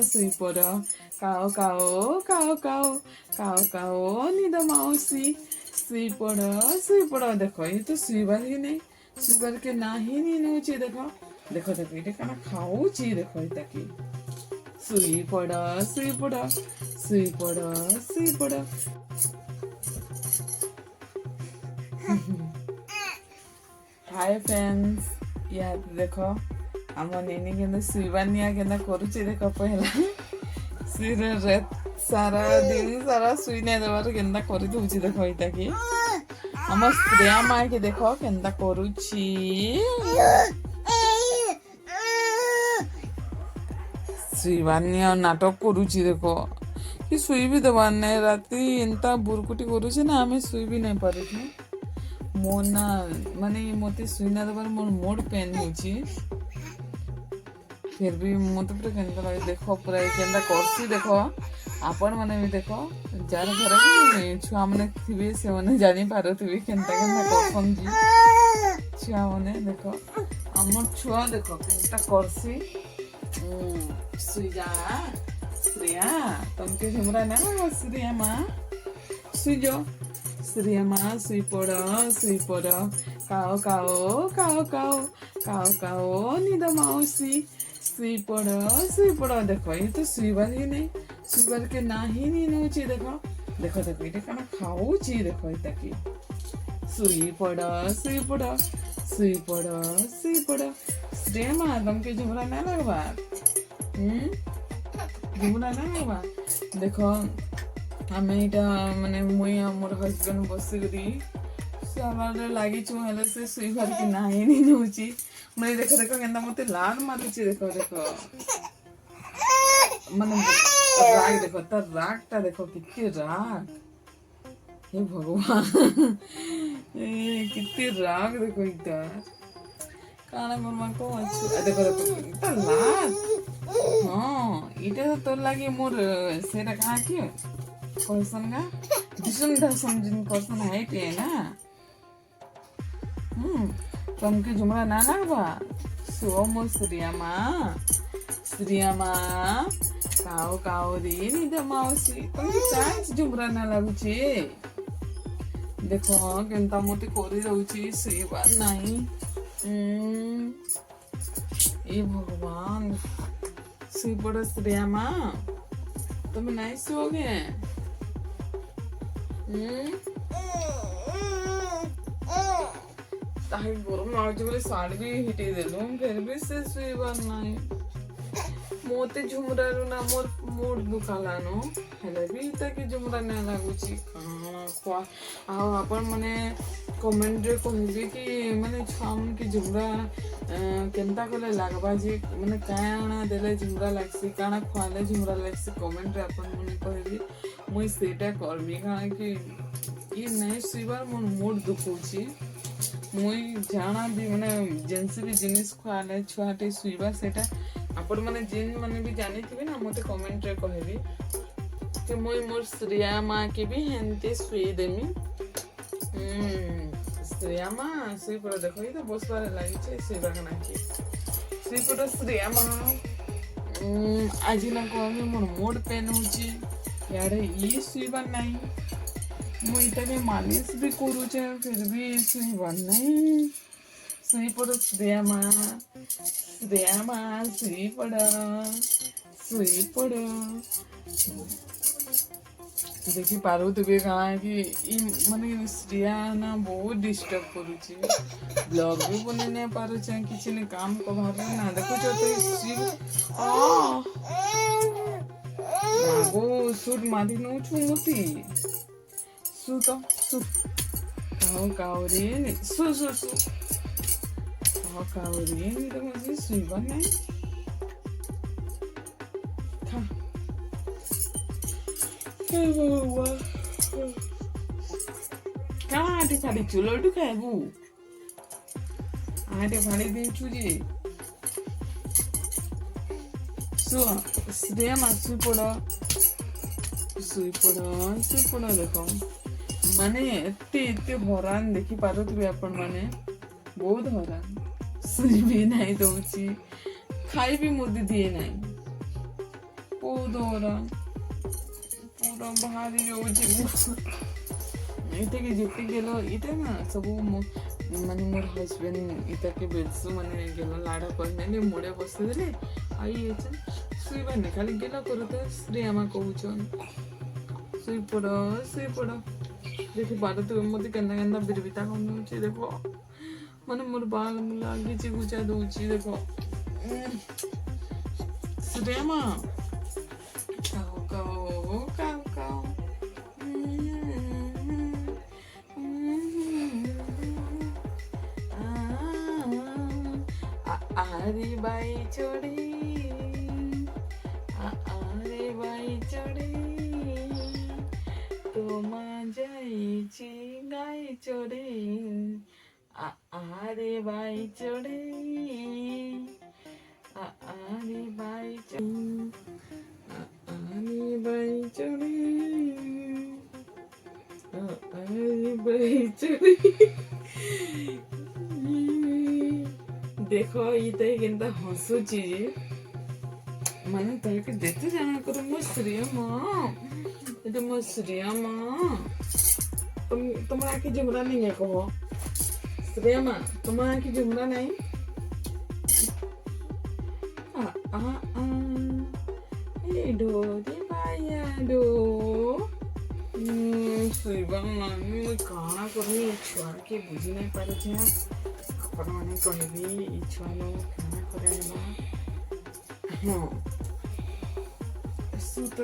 सुई पड़ काओ काओ काओ काओ काओ काओ निद माउसी सुई पड़ देखो ये तो सुईबार ही नहीं सुईबार के ना ही नहीं नौची देखो देखो देखो ये कना खाऊची देखो ये की सुई पड़ सुई पड़ सुई पड़ सुई पड़ हाय फ्रेंड्स या देखो आम नेनी के सुईबार निया के करुचे देख पहला सुई सारा दिन सारा सुई नहीं देवार के कर दूची देखो इटा की आम स्त्रिया माँ के देखो के करुची सुईबार निया नाटक करुची देखो कि सुई भी देवार नहीं राति एंता बुरकुटी करुचे ना आम सुई भी नहीं पारुछु मोर ना माने मते सुई ना देवार मोर मोड पेन होची फिर भी मत पूरा केंदा लगे देखो पूरा केंदा करसी देखो आपण माने भी देखो जार घर में छुआ माने थिबे से माने जानी पारुथिबे केंदा केंदा करसन जी छुआ माने देखो हमर छुआ देखो केंदा करसी सुई जा श्रेया तुमके झुमरा ना श्रेया माँ सुई जो श्रेया माँ सुई पड़ काओ काओ काओ काओ काओ काओ निद माउसी सुई पड़ देखो ये तो सुईबार ही नहीं सुईबार के ना ही नहीं नौची देखो देखो देखो ये कना खाऊची देखो ये की सुई पड़ सुई पड़ सुई पड़ सुई पड़ श्रेया माँ तुमके झुमरा ना लगवा झुमरा ना लगवा देखो आम यहाँ माने मुई मोर हजबैंड बसिकी सवार लगी हेल्ले से सुईबार की ना ही नहीं नौची मैं देखो देखो केंदा मते लाड मारुची देखो देखो माने राग देखो तार रागटा देखो कितनी राग हे भगवान कितनी राग देखो इधर काना मम्मा को अच्छा देखो देखो तार लाड हाँ इटा तो तोर लगी मोर सेटा कहाँ क्यों पर्सन का दिसुन दसम जिन पर्सन है पे ना तुमके झुमरा ना लगवा सो मो श्रिया माँ काओ काओ रे निद माउसी तुमके चांस झुमरा ना लगुचे देखो केंता मोते कोरी रहउची सुईबार नहीं ए भगवान सुई पड़ श्रेया माँ तुम नहीं सोओगे ताही गरम लाଗୁଛି बोले साड़ी भी हिटे देलु फिर भी से सुईबार नहीं मोते झुमरारू ना मोर मूड दुखालानो हेले भी ताके झुमरा ना लागुची काना खवा आ आपण माने कमेंट रे कहबे कि माने छाम के झुमरा केनता कले लागबा जे माने काना देले झुमरा लागसी काना खवाले झुमरा लागसी कमेंट रे आपण माने कहबे मुई सेटा करबी काना कि ई नहीं सुईबार मोर मूड दुखौची मुई जाना भी माने जेनसे भी जिनिस खुआले छुआटे सुईबार सेटा आपण माने जिन माने भी जानी थिबे ना मते कमेंट रे कहबी कि मुई मोर श्रेया माँ के भी हेंते सुई देमी श्रेया माँ सुई पड़ देखो ये तो बसबार लागी छे सुईबार ना की सुई पड़ श्रेया माँ आज ना कहबी मोर मोड पेन होची यारे ई सुईबार नहीं मुई इटा के मालिश भी करूचे फिर भी सुईबार नहीं सुई पड़ श्रेया माँ सुई पड़ देखी पारुथिबे कहाँ कि माने श्रेया ना बहुत डिस्टर्ब करुची ब्लॉग भी बने नहीं पारुचे किसी ने काम को भावे ना देखो जो तो सूट मारी नो छूती सु तो सु काओ काओ रे सु काओ काओ रे तो मुझे सुईबार नहीं था कहाँ आटे फाड़ी चुलो टू खाएबू आटे फाड़ी दिन चुजी श्रेया माँ सुई पड़ देखो माने एते हरान देखी पारुथिबे आपण माने बहुत हरान सुई भी नहीं दउची खाई भी मुदी दिए नहीं पूरा बाहरी जाऊँगी इटे के जिते गेलो इटे ना सब माने मोर हस्बैंड इटा के बेल्सु माने गेलो लाड़ा करने मुड़े बसे देले आई सुईबा ने खाली गेलो करते श्रेयामा कहूचन सुई पड़ देखि बार तो मते केंदा केंदा बिरबिता कोन देखो माने मोर बाल लागी ची गुचा दोची देखो श्रेयामा काओ आरे बाई चढ़ी तो जाइची गाई चढ़े आरे बाई चढ़े आरे बाई चढ़े देखो ये केनता हसुची माने तके देखते जाना करो मो श्रेयामा ये मो श्रेयामा तुम आके झुमरा नहीं है कहो श्रेयामा तुम आके झुमरा नहीं ए डोरी बाया डो सुइबा नानी मैं काना करनी छुआ के बुझी नहीं पारे छे अपन माने कहबी छुआ नो काना कराइबा हां सुत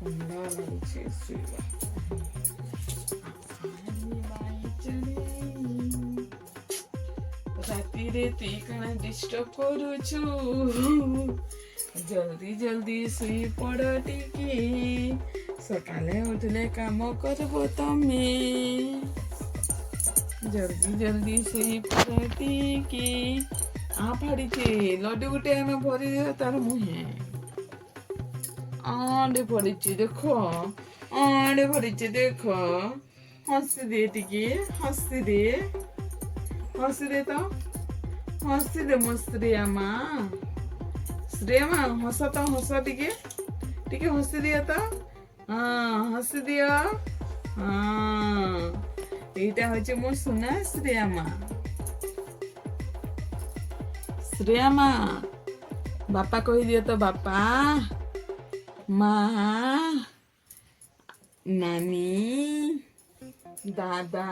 ठंडा लागे सुइबा राती रे ती कना डिस्टर्ब करूछु जल्दी जल्दी सुई पड़ टिके सकाले उठले काम करबो तमे जल्दी जल्दी सुई पड़ टिके आ फाड़ीचे लड्डू गुटे आमे भरी तार मुहे आडे पड़ीचे देखो आडे पड़ीचे देखो हंसी दे टिके हंसी दे तो हंसी दे मो श्रेयामा हंस तो हंस टिके हंसी दिया तो हाँ हंसी दिया हाँ এইটা হচ্ছে মোর সোনা শ্রেয়ামা বাপা কই দিও তো বাপা মা নানি দাদা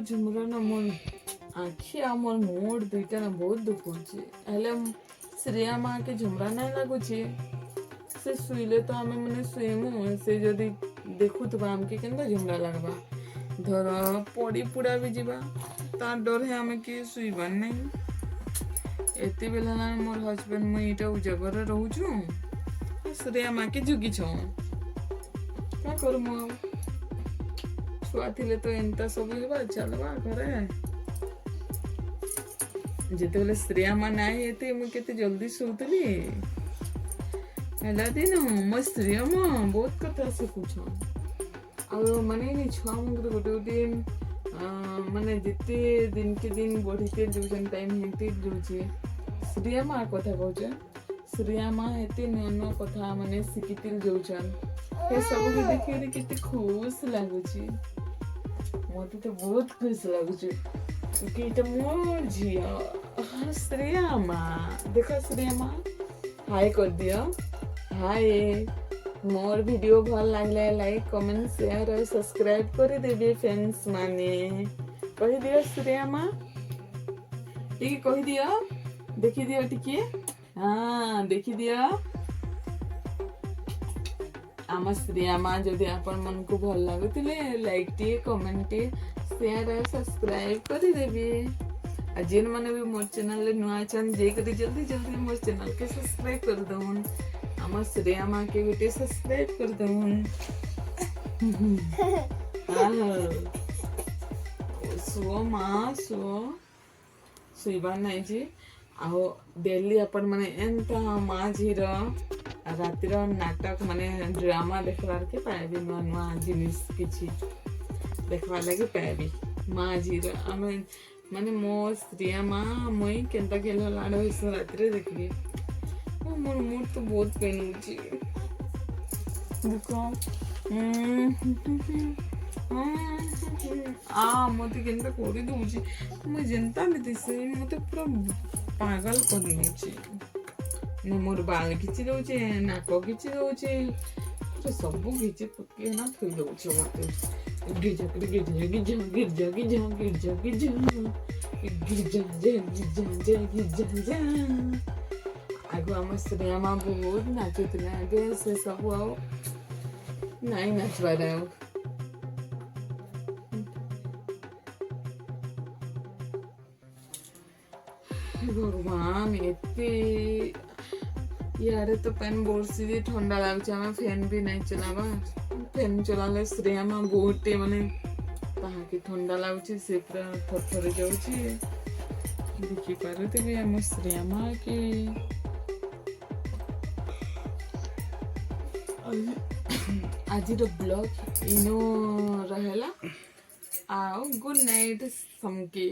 झुमरा ना मोर आखि आ मोर मोड़ दुईटा ना बहुत दुखुचे हेले श्रेयामा के झुमरा नहीं लगुचे से सुईले तो आमे मने सुईमु से जदी देखुतबा हमके केनता झुमरा लगबा धर पड़ी पुड़ा भी जीवा तार डर है आमे के सुईबा नहीं एते बेला ना मोर हस्बैंड मु इटा उजागर रहूछु श्रेयामा के जुगी छ का करमु छुआ थिले तो एंता सब हेबा चलबा घरे जेते बेले श्रेयामा नाही एते मु केते जल्दी सोतली हेला दिन मो श्रेयामा बहुत कथा सिखुछ आ माने नि छुआ मुगरे गोटे दिन माने जेते दिन के दिन बढ़ीते जोजन टाइम हेते जोजे श्रेयामा कथा कहछ श्रेयामा एते नन कथा माने सिकितिल जोजन हे सब के देखि केते खुश लागुची मते तो बहुत खुश लागुची कि इटा मोर झिया श्रेयामा देखो श्रेयामा हाय कर दियो हाय मोर वीडियो भल लागले लाइक कमेंट शेयर और सब्सक्राइब कर देबे फ्रेंड्स माने कहि दियो श्रेयामा टिके कहि दियो देखि दियो टिके हां देखि दियो आम श्रेयामा जदि आपण मन को भल लागुतिले लाइक टे कमेंट टे शेयर और सब्सक्राइब कर देबे आ जेन माने भी मोर चैनल ले नुआ छन जे करी जल्दी जल्दी मोर चैनल के सब्सक्राइब कर दउन आम श्रेयामा के बेटे सब्सक्राइब कर दउन सो मां सो सुइबा नहीं जी आओ डेली अपन माने एंता मां झीर रातिर नाटक माने ड्रामा देखबार के पाएबी नुआ नुआ जिनिस किछि देखबार लागि पाएबी माँ झीर आम ମାନେ ମୋ ଶ୍ରିୟା ମା ମୁଇଁ କେନ୍ତା ଖେଳ ଲାଡ଼ ହେସ ରାତିରେ ଦେଖିବି ମୋର ମୁଡ୍ ତ ବହୁତ ପେନ୍ ହଉଛି ଦେଖ ମତେ କେନ୍ତା କରିଦଉଛି ମୁଁ ଯେନ୍ତା ବି ଦିଶେ ମତେ ପୁରା ପାଗଲ କରିଦେଉଛି ମୋର ବାଳ ଖିଚି ଦଉଛି ନାକ ଖିଚି ଦଉଛି ପୁରା ସବୁ ଖିଚି ପକେଇନା ଥୋଇ ଦଉଛି ମତେ ଗିର୍ଜା ଗିର୍ଜା ଗିର୍ଜା ଗିର୍ଜା ଗିର୍ଜା ଗିର୍ଜା ଗିର୍ଜା ଗିର୍ଜା ଗିର୍ଜା ଗିର୍ଜା ଆଗ ଆମ ଶ୍ରେୟା ମା ବହୁତ ନାଚୁଥିଲା ଏବେ ସେ ସବୁ ଆଉ ନାଇଁ ନାଚବାର ଆଉ भगवान एते यारे तो पेन बोर्सी दी ठंडा लाଗୁଛି ଆମେ ଫ୍ୟାନ୍ ବି ନାଇଁ ଚଲାବା ଫ୍ୟାନ୍ ଚଲାଲେ ଶ୍ରେୟା ମା ବହୁତ ମାନେ ତାହାକି ଥଣ୍ଡା ଲାଗୁଛି ସେ ପୁରା ଥରଥର ଯାଉଛି ଦେଖିପାରୁଥିବେ ଆମ ଶ୍ରେୟା ମା କି ଆଜିର ବ୍ଲଗ୍ ଇନୋ ରହିଲା ଆଉ ଗୁଡ୍ ନାଇଟ୍ ସମକେ।